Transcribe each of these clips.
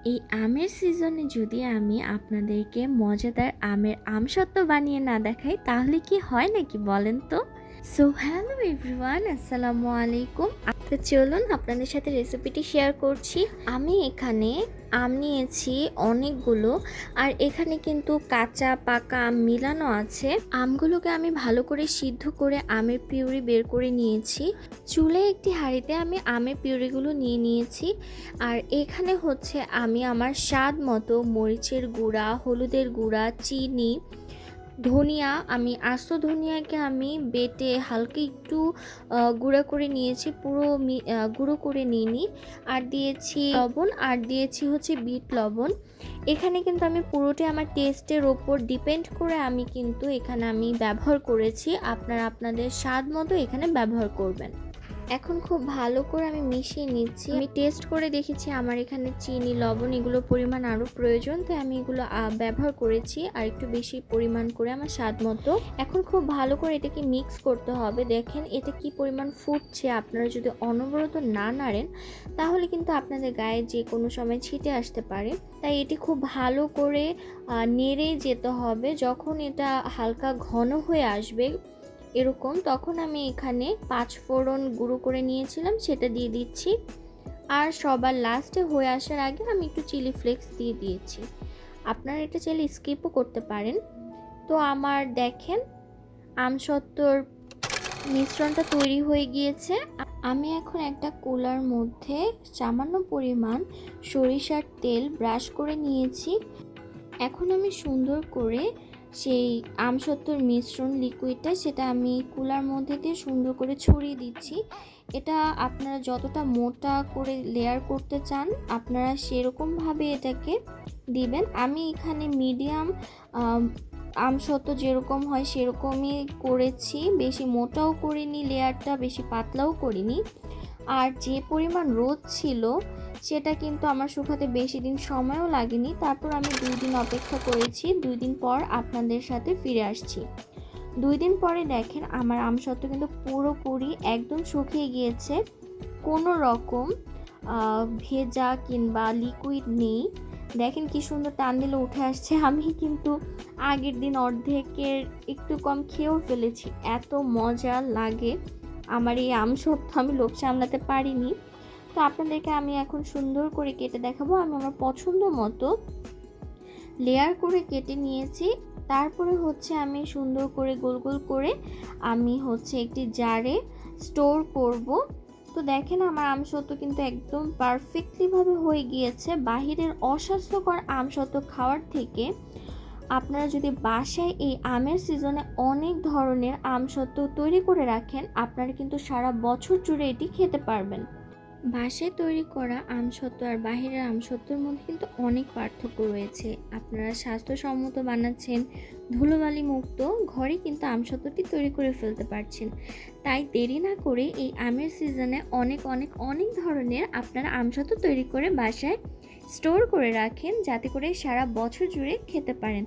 এই আমের সিজনে যদি আমি আপনাদেরকে মজাদার আমের আমসত্ত্ব বানিয়ে না দেখাই তাহলে কি হয় নাকি বলেন তো। সো হ্যালো এভরিওয়ান, আসসালামু আলাইকুম। তো চলুন আপনাদের সাথে রেসিপিটি শেয়ার করছি। আমি এখানে আম নিয়েছি অনেকগুলো, আর এখানে কিন্তু কাঁচা পাকা আম মিলানো আছে। আমগুলোকে আমি ভালো করে সিদ্ধ করে আমের পিউরি বের করে নিয়েছি। চুলে একটি হাঁড়িতে আমি আমের পিউরিগুলো নিয়ে নিয়েছি। আর এখানে হচ্ছে আমি আমার স্বাদ মতো মরিচের গুঁড়া, হলুদের গুঁড়া, চিনি, ধনিয়া, আমি আস্ত ধনিয়াকে আমি বেটে হালকা একটু গুঁড়া করে নিয়েছি, পুরো গুঁড়ো করে নিইনি। আর দিয়েছি লবণ, আর দিয়েছি হচ্ছে বিট লবণ। এখানে কিন্তু আমি পুরোটাই আমার টেস্টের ওপর ডিপেন্ড করে আমি কিন্তু এখানে আমি ব্যবহার করেছি। আপনারা আপনাদের স্বাদ মতো এখানে ব্যবহার করবেন। এখন খুব ভালো করে আমি মিশিয়ে নিচ্ছি। আমি টেস্ট করে দেখেছি আমার এখানে চিনি, লবণ এগুলোর পরিমাণ আরও প্রয়োজন, তাই আমি এগুলো ব্যবহার করেছি আর একটু বেশি পরিমাণ করে আমার স্বাদ মতো। এখন খুব ভালো করে এটাকে মিক্স করতে হবে। দেখেন এটা কি পরিমাণ ফুটছে। আপনারা যদি অনবরত না নাড়েন তাহলে কিন্তু আপনাদের গায়ে যে কোনো সময় ছিটে আসতে পারে। তাই এটি খুব ভালো করে নেড়ে যেতে হবে। যখন এটা হালকা ঘন হয়ে আসবে এরকম, তখন আমি এখানে 5 ফোড়ন গুঁড়ো করে নিয়েছিলাম সেটা দিয়ে দিচ্ছি। আর সবার লাস্টে হয়ে আসার আগে আমি একটু চিলি ফ্লেক্স দিয়ে দিয়েছি। আপনারা এটা চাইলে স্কিপও করতে পারেন। তো আমার দেখেন আমসত্ত্বর মিশ্রণটা তৈরি হয়ে গিয়েছে। আমি এখন একটা কুলার মধ্যে সামান্য পরিমাণ সরিষার তেল ব্রাশ করে নিয়েছি। এখন আমি সুন্দর করে সেই আমসত্ত্বর মিশ্রণ লিকুইডটা সেটা আমি কুলার মধ্যে দিয়ে সুন্দর করে ছড়িয়ে দিচ্ছি। এটা আপনারা যতটা মোটা করে লেয়ার করতে চান আপনারা সেরকমভাবে এটাকে দিবেন। আমি এখানে মিডিয়াম আমসত্ত্ব যেরকম হয় সেরকমই করেছি, বেশি মোটাও করিনি লেয়ারটা, বেশি পাতলাও করিনি। আর যে পরিমাণ রোদ ছিল সেটা কিন্তু আমার শুকাতে বেশি দিন সময়ও লাগেনি। তারপর আমি 2 দিন অপেক্ষা করেছি। 2 দিন পর আপনাদের সাথে ফিরে আসছি। 2 দিন পরে দেখেন আমার আমসত্ত্ব কিন্তু পুরোপুরি একদম শুকিয়ে গিয়েছে। কোনো রকম ভেজা কিংবা লিকুইড নেই। দেখেন কি সুন্দর টান দিলে উঠে আসছে। আমি কিন্তু আগের দিন অর্ধেকের একটু কম খেয়েও ফেলেছি, এত মজা লাগে আমার এই আমসত্ত্ব। আমি লোভ সামলাতে পারিনি। তো আপনাদেরকে আমি এখন সুন্দর করে কেটে দেখাবো। আমি আমার পছন্দ মতো লেয়ার করে কেটে নিয়েছি। তারপরে হচ্ছে আমি সুন্দর করে গোল গোল করে আমি হচ্ছে একটি জারে স্টোর করব। তো দেখেন আমার আমসত্ত্ব কিন্তু একদম পারফেক্টলিভাবে হয়ে গিয়েছে। বাহিরের অস্বাস্থ্যকর আমসত্ত্ব খাওয়ার থেকে আপনারা যদি বাসায় এই আমের সিজনে অনেক ধরনের আমসত্ত্ব তৈরি করে রাখেন আপনারা কিন্তু সারা বছর জুড়ে এটি খেতে পারবেন। বাসায় তৈরি করা আমসত্ত্ব আর বাহিরের আমসত্ত্বর মধ্যে কিন্তু অনেক পার্থক্য রয়েছে। আপনারা স্বাস্থ্যসম্মত বানাচ্ছেন, ধুলোবালি মুক্ত ঘরে কিন্তু আমসত্ত্বটি তৈরি করে ফেলতে পারছেন। তাই দেরি না করে এই আমের সিজনে অনেক অনেক অনেক ধরনের আপনারা আমসত্ত্ব তৈরি করে বাসায় স্টোর করে রাখেন, যাতে করে সারা বছর জুড়ে খেতে পারেন।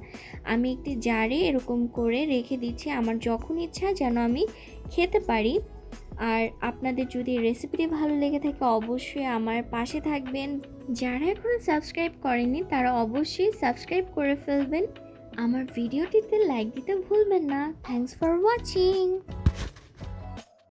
আমি একটি জারে এরকম করে রেখে দিচ্ছি, আমার যখন ইচ্ছা যেন আমি খেতে পারি। আর আপনাদের যদি রেসিপিটি ভালো লেগে থাকে অবশ্যই আমার পাশে থাকবেন। যারা এখনো সাবস্ক্রাইব করেননি তারা অবশ্যই সাবস্ক্রাইব করে ফেলবেন। আমার ভিডিওটিতে লাইক দিতে ভুলবেন না। Thanks for watching.